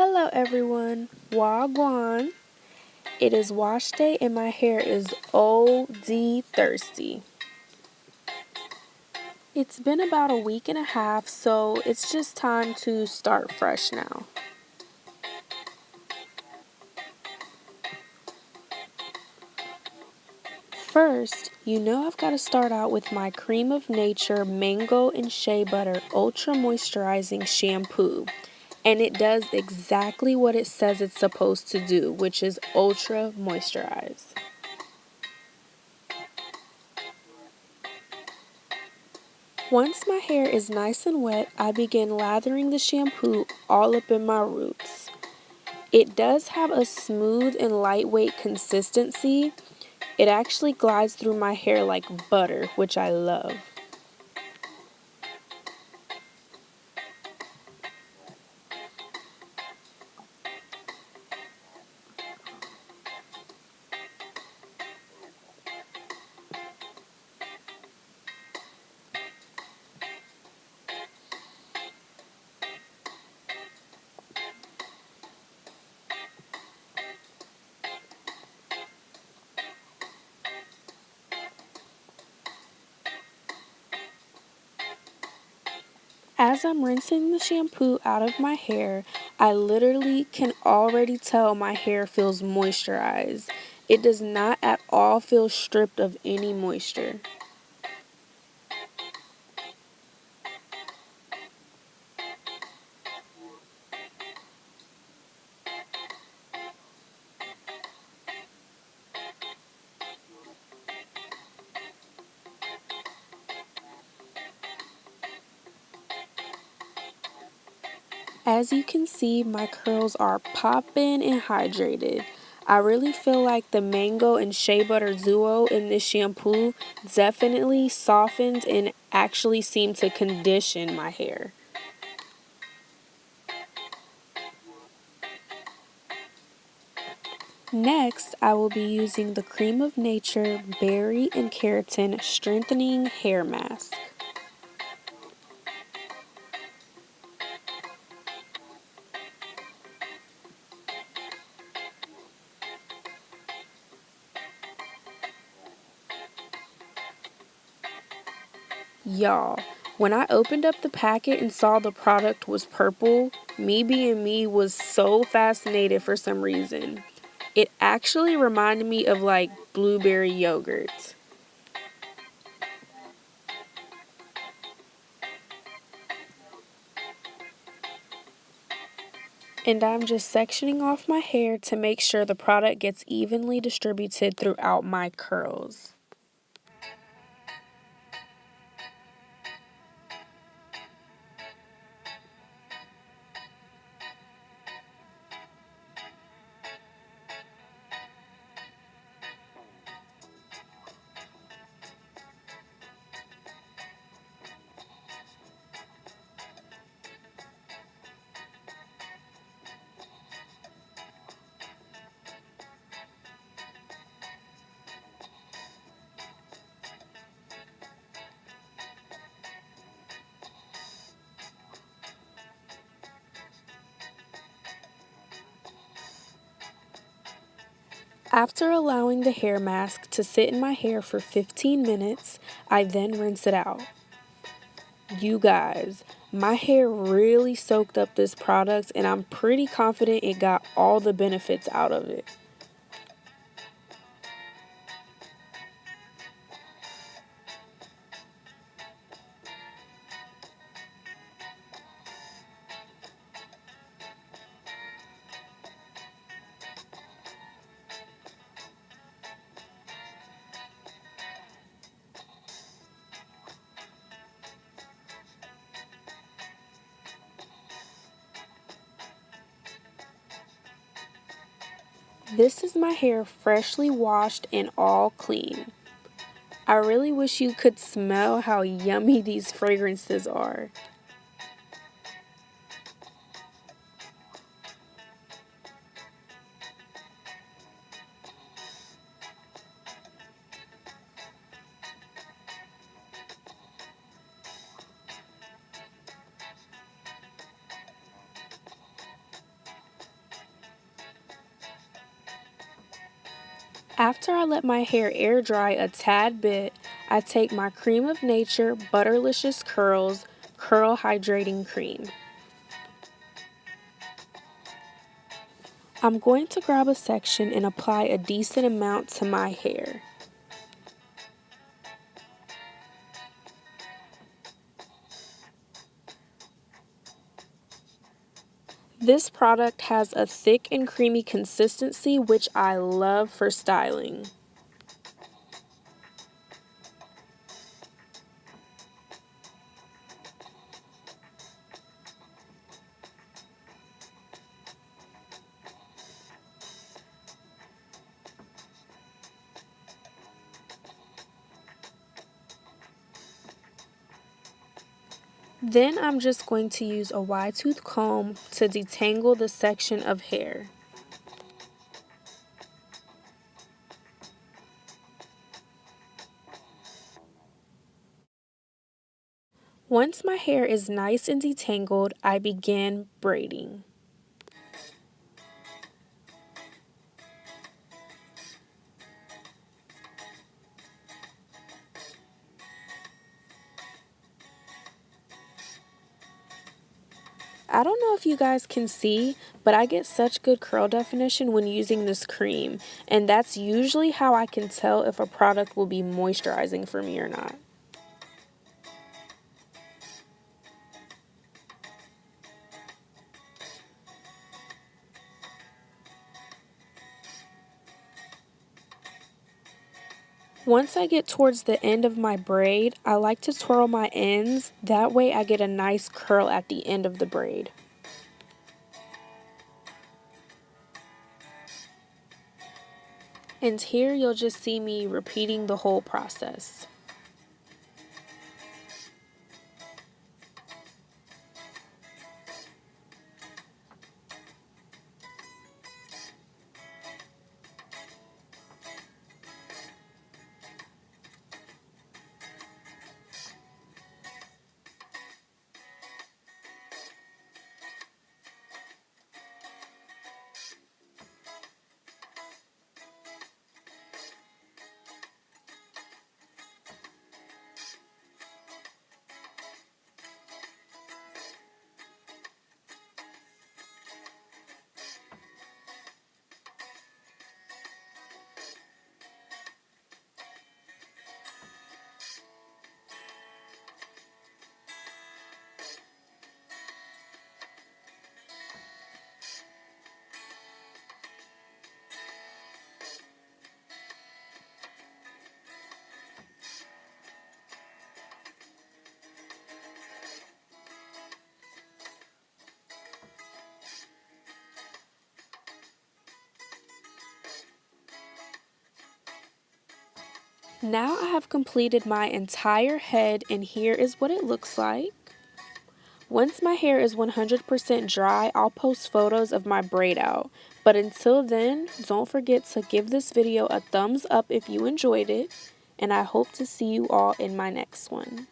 Hello everyone, Wagwan. It is wash day and my hair is OD thirsty. It's been about a week and a half, so it's just time to start fresh now. First, you know I've got to start out with my Cream of Nature Mango and Shea Butter Ultra-Moisturizing Shampoo. And it does exactly what it says it's supposed to do, which is ultra moisturize. Once my hair is nice and wet, I begin lathering the shampoo all up in my roots. It does have a smooth and lightweight consistency. It actually glides through my hair like butter, which I love. As I'm rinsing the shampoo out of my hair, I literally can already tell my hair feels moisturized. It does not at all feel stripped of any moisture. As you can see, my curls are popping and hydrated. I really feel like the mango and shea butter duo in this shampoo definitely softened and actually seemed to condition my hair. Next, I will be using the Creme of Nature Berry and Keratin Strengthening Hair Mask. Y'all, when I opened up the packet and saw the product was purple, me being me was so fascinated for some reason. It actually reminded me of like blueberry yogurt. And I'm just sectioning off my hair to make sure the product gets evenly distributed throughout my curls. After allowing the hair mask to sit in my hair for 15 minutes, I then rinse it out. You guys, my hair really soaked up this product and I'm pretty confident it got all the benefits out of it. This is my hair freshly washed and all clean. I really wish you could smell how yummy these fragrances are. After I let my hair air dry a tad bit, I take my Creme of Nature Licious Curls Curl Hydrating Cream. I'm going to grab a section and apply a decent amount to my hair. This product has a thick and creamy consistency, which I love for styling. Then I'm just going to use a wide tooth comb to detangle the section of hair. Once my hair is nice and detangled, I begin braiding. I don't know if you guys can see, but I get such good curl definition when using this cream, and that's usually how I can tell if a product will be moisturizing for me or not. Once I get towards the end of my braid, I like to twirl my ends, that way I get a nice curl at the end of the braid. And here you'll just see me repeating the whole process. Now I have completed my entire head, and here is what it looks like. Once my hair is 100% dry, I'll post photos of my braid out. But until then, don't forget to give this video a thumbs up if you enjoyed it, and I hope to see you all in my next one.